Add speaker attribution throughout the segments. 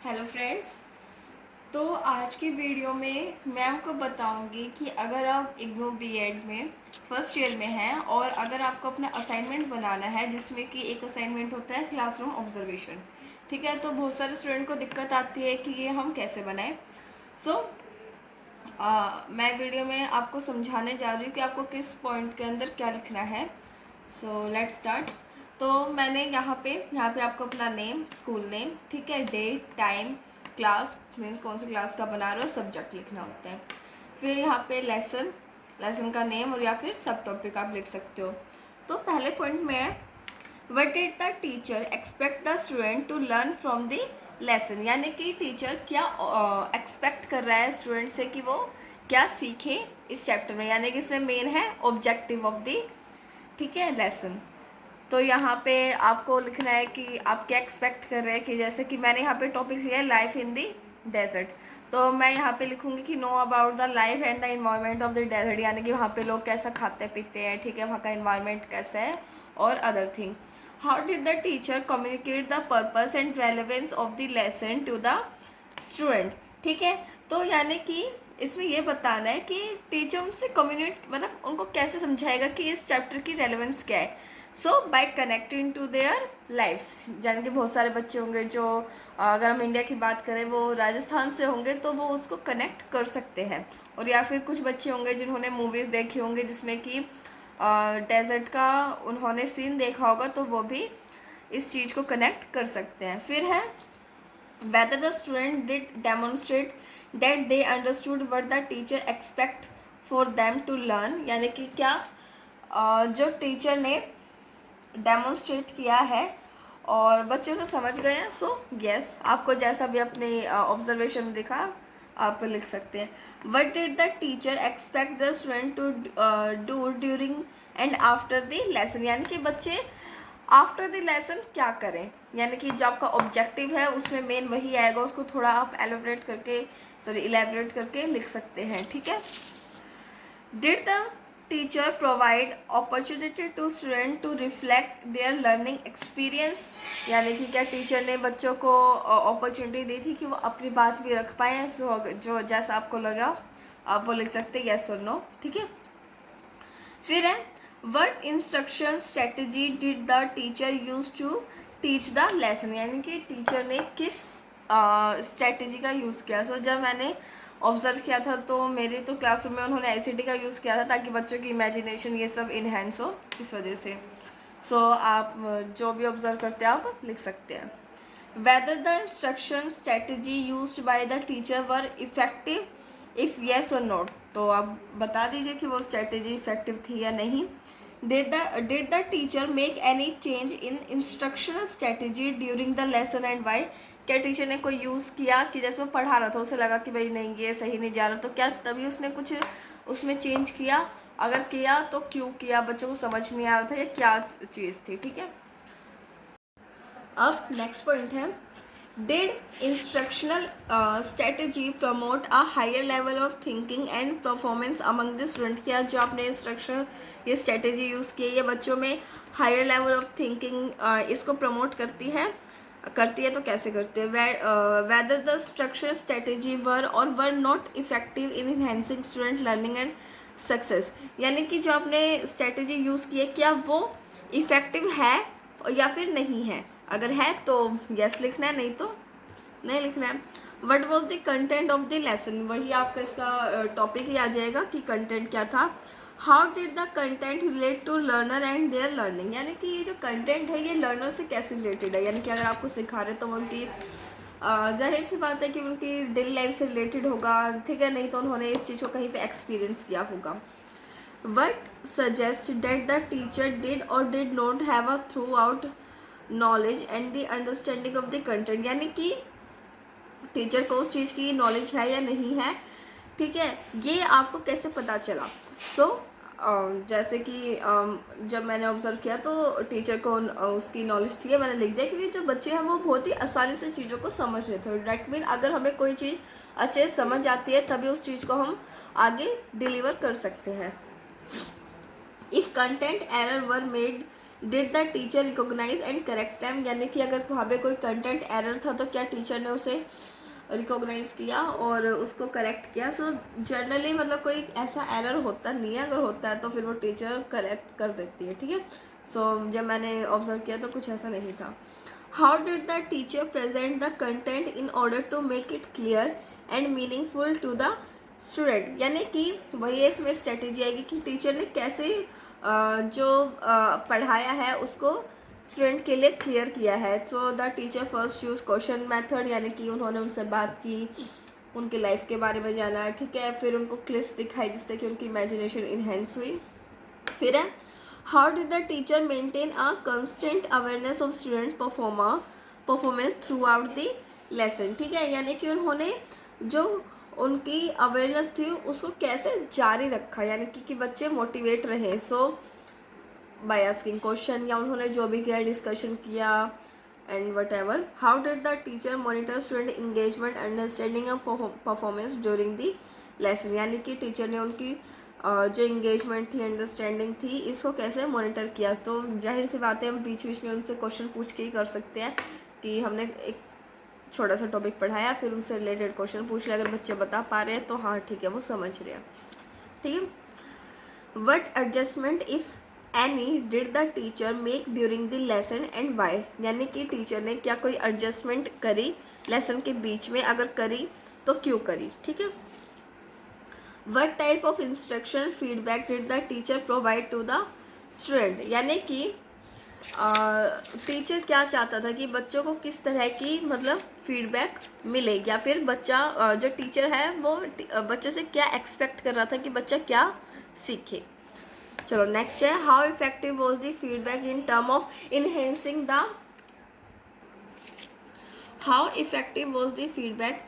Speaker 1: Hello friends. तो आज की वीडियो में मैं आपको बताऊंगी कि अगर आप इग्नू बीएड में फर्स्ट ईयर में हैं और अगर आपको अपना असाइनमेंट बनाना है जिसमें कि एक असाइनमेंट होता है क्लासरूम ऑब्जर्वेशन, ठीक है। तो बहुत सारे स्टूडेंट को दिक्कत आती है कि ये हम कैसे बनाएं। सो मैं वीडियो में आपको समझाने जा रही हूँ कि आपको किस पॉइंट के अंदर क्या लिखना है। So let's start. तो मैंने यहाँ पे आपको अपना नेम, स्कूल नेम, ठीक है, डेट, टाइम, क्लास मीन्स कौन सी क्लास का बना रहे हो, सब्जेक्ट लिखना होता है। फिर यहाँ पे लेसन का नेम और या फिर सब टॉपिक आप लिख सकते हो। तो पहले पॉइंट में है what did the teacher expect the student to learn from the lesson, यानी कि टीचर क्या एक्सपेक्ट कर रहा है स्टूडेंट से कि वो क्या सीखे इस चैप्टर में, यानी कि इसमें मेन है ऑब्जेक्टिव ऑफ द, ठीक है, लेसन। तो यहाँ पे आपको लिखना है कि आप क्या एक्सपेक्ट कर रहे हैं। कि जैसे कि मैंने यहाँ पे टॉपिक लिया है लाइफ इन दी डेजर्ट, तो मैं यहाँ पे लिखूंगी कि know about the life and the environment of the desert, यानी कि वहाँ पे लोग कैसा खाते पीते हैं, ठीक है, वहाँ का इन्वायरमेंट कैसा है और other thing. How did the teacher communicate the purpose and relevance of the lesson to the student, ठीक है। तो यानी कि इसमें ये बताना है कि टीचर उनसे कम्युनिकेट मतलब उनको कैसे समझाएगा कि इस चैप्टर की रेलेवेंस क्या है। So by connecting to their lifes, यानी कि बहुत सारे बच्चे होंगे जो अगर हम इंडिया की बात करें वो राजस्थान से होंगे तो वो उसको कनेक्ट कर सकते हैं। और या फिर कुछ बच्चे होंगे जिन्होंने मूवीज़ देखी होंगी जिसमें कि डेजर्ट का उन्होंने सीन देखा होगा तो वो भी इस चीज़ को कनेक्ट कर सकते हैं। फिर है whether the student did demonstrate that they understood what the teacher expect for them to learn, यानी कि क्या जो टीचर ने डेमोन्स्ट्रेट किया है और बच्चे उसे समझ गए हैं। सो यस, आपको जैसा भी अपने ऑब्जर्वेशन में दिखा आप लिख सकते हैं। What did the teacher expect the student to do during and after the lesson, यानी कि बच्चे आफ्टर द लेसन क्या करें, यानी कि जो आपका ऑब्जेक्टिव है उसमें मेन वही आएगा, उसको थोड़ा आप इलेबरेट करके लिख सकते हैं, ठीक है। Did the teacher provide opportunity to student to reflect their learning experience, यानी कि क्या टीचर ने बच्चों को अपॉर्चुनिटी दी थी कि वो अपनी बात भी रख पाएँ। जो जैसा आपको लगा आप वो लिख सकते हैं, येस और नो, ठीक है। फिर है what instruction strategy did the teacher use to teach the lesson, यानी कि टीचर ने किस स्ट्रेटजी का यूज़ किया। सो जब मैंने ऑब्ज़र्व किया था तो मेरे तो क्लासरूम में उन्होंने आईसीटी का यूज़ किया था ताकि बच्चों की इमेजिनेशन ये सब इन्हेंस हो, इस वजह से। सो आप जो भी ऑब्ज़र्व करते हैं आप लिख सकते हैं। Whether the instruction strategy used by the teacher were effective, if yes और नोट, तो आप बता दीजिए कि वो स्ट्रेटजी इफेक्टिव थी या नहीं। Did the teacher make any change in instructional strategy during the lesson and why, क्या टीचर ने कोई यूज़ किया कि जैसे वो पढ़ा रहा था उसे लगा कि भाई नहीं ये सही नहीं जा रहा, तो क्या तभी उसने कुछ उसमें चेंज किया, अगर किया तो क्यों किया, बच्चों को समझ नहीं आ रहा था या क्या चीज़ थी, ठीक है। अब नेक्स्ट पॉइंट है did instructional strategy promote a higher level of thinking and performance among the student, क्या जो आपने इंस्ट्रक्शन ये स्ट्रेटजी यूज़ की है ये बच्चों में हायर लेवल ऑफ थिंकिंग इसको प्रमोट करती है तो कैसे करते हैं। वेदर द स्ट्रक्चर स्ट्रेटजी वर और were not effective in enhancing student learning and success, यानी कि जो आपने स्ट्रेटजी यूज़ की है क्या वो इफ़ेक्टिव है या फिर नहीं है। अगर है तो यस लिखना है, नहीं तो नहीं लिखना है। What was the content of the lesson, वही आपका इसका टॉपिक ही आ जाएगा कि कंटेंट क्या था। How did the content relate to learner and their learning, यानी कि ये जो कंटेंट है ये लर्नर से कैसे रिलेटेड है, यानी कि अगर आपको सिखा रहे तो उनकी जाहिर सी बात है कि उनकी डेली लाइफ से रिलेटेड होगा, ठीक है, नहीं तो उन्होंने इस चीज़ को कहीं पे एक्सपीरियंस किया होगा। What suggests that the teacher did or did not have a throughout knowledge and the understanding of the content, यानी कि टीचर को उस चीज़ की नॉलेज है या नहीं है, ठीक है, ये आपको कैसे पता चला। सो जैसे कि जब मैंने ऑब्जर्व किया तो टीचर को उसकी नॉलेज थी, मैंने लिख दिया क्योंकि जो बच्चे हैं वो बहुत ही आसानी से चीज़ों को समझ रहे थे। डैट मीन अगर हमें कोई चीज़ अच्छे से समझ आती है तभी उस चीज़ को हम आगे डिलीवर कर सकते हैं। If content error were made did the teacher recognise and correct them, यानी कि अगर वहाँ पे कोई कंटेंट एरर था तो क्या टीचर ने उसे रिकॉग्नाइज किया और उसको करेक्ट किया। सो जनरली मतलब कोई ऐसा एरर होता नहीं है, अगर होता है तो फिर वो टीचर करेक्ट कर देती है, ठीक है। सो जब मैंने ऑब्जर्व किया तो कुछ ऐसा नहीं था। How did the teacher present the content in order to make it clear and meaningful to the student, यानी कि वही इसमें स्ट्रेटेजी आएगी कि टीचर ने कैसे जो पढ़ाया है उसको स्टूडेंट के लिए क्लियर किया है। So the teacher first use question method, यानी कि उन्होंने उनसे बात की, उनकी लाइफ के बारे में जाना, ठीक है। फिर उनको क्लिप्स दिखाई जिससे कि उनकी इमेजिनेशन इन्हेंस हुई। फिर है how did the teacher maintain a constant awareness of student performance throughout the lesson, ठीक है। यानी कि उन्होंने जो उनकी अवेयरनेस थी उसको कैसे जारी रखा, यानी कि बच्चे मोटिवेट रहे। सो बाय आस्किंग क्वेश्चन, या उन्होंने जो भी किया डिस्कशन किया and what ever. How did the teacher monitor student engagement understanding of performance during the lesson, यानी कि टीचर ने उनकी जो इंगेजमेंट थी, अंडरस्टैंडिंग थी, इसको कैसे मॉनिटर किया। तो जाहिर सी बात है हम बीच बीच में उनसे क्वेश्चन पूछ के ही कर सकते हैं कि हमने एक छोटा सा टॉपिक पढ़ाया फिर उनसे रिलेटेड क्वेश्चन पूछ लिया, अगर बच्चे बता पा रहे हैं तो हाँ ठीक है वो समझ रहे हैं, ठीक है। What adjustment if any did the teacher make during the lesson and why, यानी कि टीचर ने क्या कोई एडजस्टमेंट करी लेसन के बीच में, अगर करी तो क्यों करी, ठीक है। What type of instruction feedback did the teacher provide to the student, यानी कि टीचर क्या चाहता था कि बच्चों को किस तरह की मतलब फीडबैक मिले, या फिर बच्चा जो टीचर है वो बच्चों से क्या एक्सपेक्ट कर रहा था कि बच्चा क्या सीखे। चलो नेक्स्ट है how effective was the feedback in term of enhancing the how effective was the feedback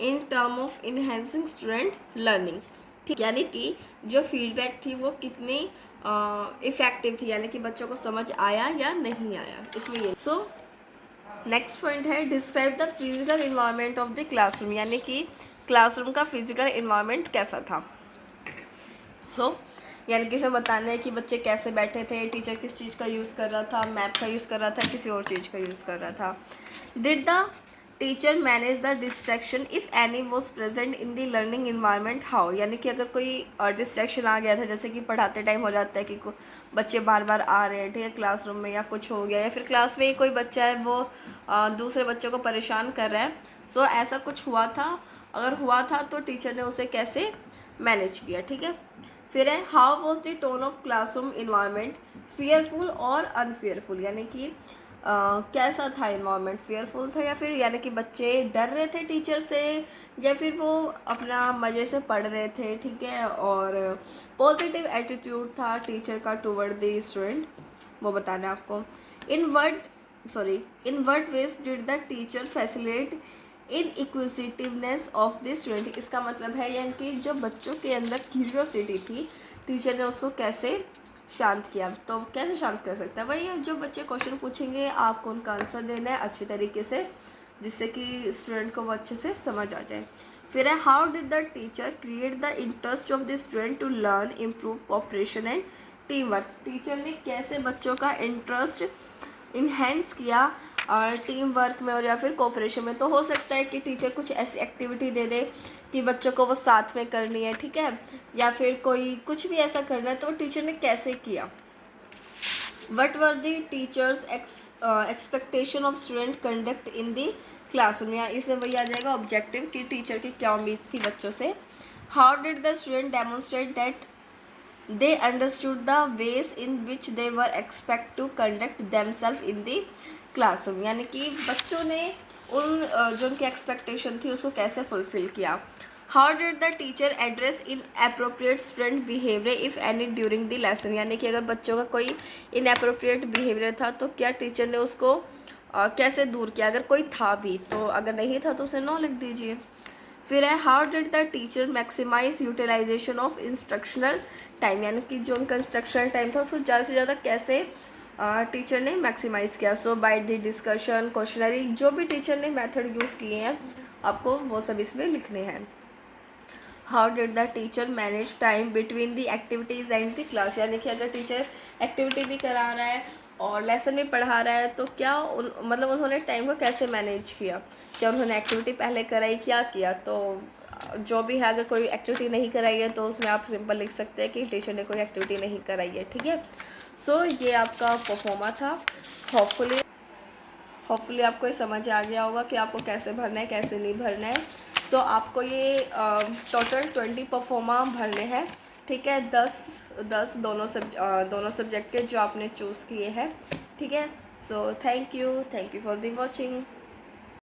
Speaker 1: in term of enhancing student learning, ठीक, यानी कि जो फीडबैक थी वो कितनी इफेक्टिव थी, यानी कि बच्चों को समझ आया या नहीं आया इसमें ये। सो नेक्स्ट पॉइंट है describe the physical environment of the classroom, यानी कि क्लासरूम का फिजिकल इन्वायरमेंट कैसा था। सो यानी कि इसमें बताना है कि बच्चे कैसे बैठे थे, टीचर किस चीज़ का यूज़ कर रहा था, मैप का यूज़ कर रहा था, किसी और चीज़ का यूज़ कर रहा था। Did the teacher manage the distraction if any was present in the learning environment how, यानी कि अगर कोई डिस्ट्रैक्शन आ गया था, जैसे कि पढ़ाते टाइम हो जाता है कि बच्चे बार बार आ रहे हैं, ठीक है, क्लासरूम में, या कुछ हो गया, या फिर क्लास में ही कोई बच्चा है वो दूसरे बच्चों को परेशान कर रहा है। सो ऐसा कुछ हुआ था, अगर हुआ था तो टीचर ने उसे कैसे मैनेज किया, ठीक है। फिर है how was the tone of classroom environment fearful और अनफियरफुल, यानी कि कैसा था इन्वायरमेंट, फेयरफुल था या फिर यानी कि बच्चे डर रहे थे टीचर से, या फिर वो अपना मज़े से पढ़ रहे थे, ठीक है, और पॉजिटिव एटीट्यूड था टीचर का टूवर्ड द स्टूडेंट, वो बताना है आपको। In what ways did the teacher facilitate in inquisitiveness of the student, इसका मतलब है यानी कि जो बच्चों के अंदर क्यूरियोसिटी थी टीचर ने उसको कैसे शांत किया। तो कैसे शांत कर सकता है, वही जो बच्चे क्वेश्चन पूछेंगे आपको उनका आंसर देना है अच्छे तरीके से, जिससे कि स्टूडेंट को वो अच्छे से समझ आ जाए। फिर है how did the teacher create the interest of the student to learn improve cooperation and team work, teacher ने कैसे बच्चों का इंटरेस्ट इन्हेंस किया और टीम वर्क में और या फिर कोऑपरेशन में। तो हो सकता है कि टीचर कुछ ऐसी एक्टिविटी दे दे कि बच्चों को वो साथ में करनी है, ठीक है, या फिर कोई कुछ भी ऐसा करना है, तो टीचर ने कैसे किया। What were the teachers expectation of student conduct in the classroom, या इसमें वही आ जाएगा ऑब्जेक्टिव कि टीचर की क्या उम्मीद थी बच्चों से। How did the student demonstrate that they understood the ways in which they were expect to conduct themselves in the classroom, यानी कि बच्चों ने उन जो उनकी एक्सपेक्टेशन थी उसको कैसे फुलफिल किया। How did the teacher address in appropriate student behaviour if any during the lesson, यानी कि अगर बच्चों का कोई इनअप्रोप्रिएट बिहेवियर था तो क्या टीचर ने उसको कैसे दूर किया, अगर कोई था भी तो, अगर नहीं था तो उसे नो लिख दीजिए। फिर है how did the teacher maximise utilisation of instructional time, यानी कि जो उनका इंस्ट्रक्शनल टाइम था उसको ज़्यादा से ज़्यादा कैसे टीचर ने मैक्सिमाइज़ किया। सो बाय द डिस्कशन, क्वेश्चनरी, जो भी टीचर ने मेथड यूज़ किए हैं आपको वो सब इसमें लिखने हैं। How did the teacher manage time between the activities and the class, यानी कि अगर टीचर एक्टिविटी भी करा रहा है और लेसन भी पढ़ा रहा है, तो क्या मतलब उन्होंने टाइम को कैसे मैनेज किया, क्या उन्होंने एक्टिविटी पहले कराई, क्या किया। तो जो भी है, अगर कोई एक्टिविटी नहीं कराई है तो उसमें आप सिंपल लिख सकते हैं कि टीचर ने कोई एक्टिविटी नहीं कराई है, ठीक है। सो ये आपका परफॉर्मा था। होपफुली आपको ये समझ आ गया होगा कि आपको कैसे भरना है, कैसे नहीं भरना है। सो आपको ये टोटल 20 परफॉर्मा भरने हैं, ठीक है। 10 दोनों सब्जेक्ट के जो आपने चूज़ किए हैं, ठीक है। So thank you for the watching.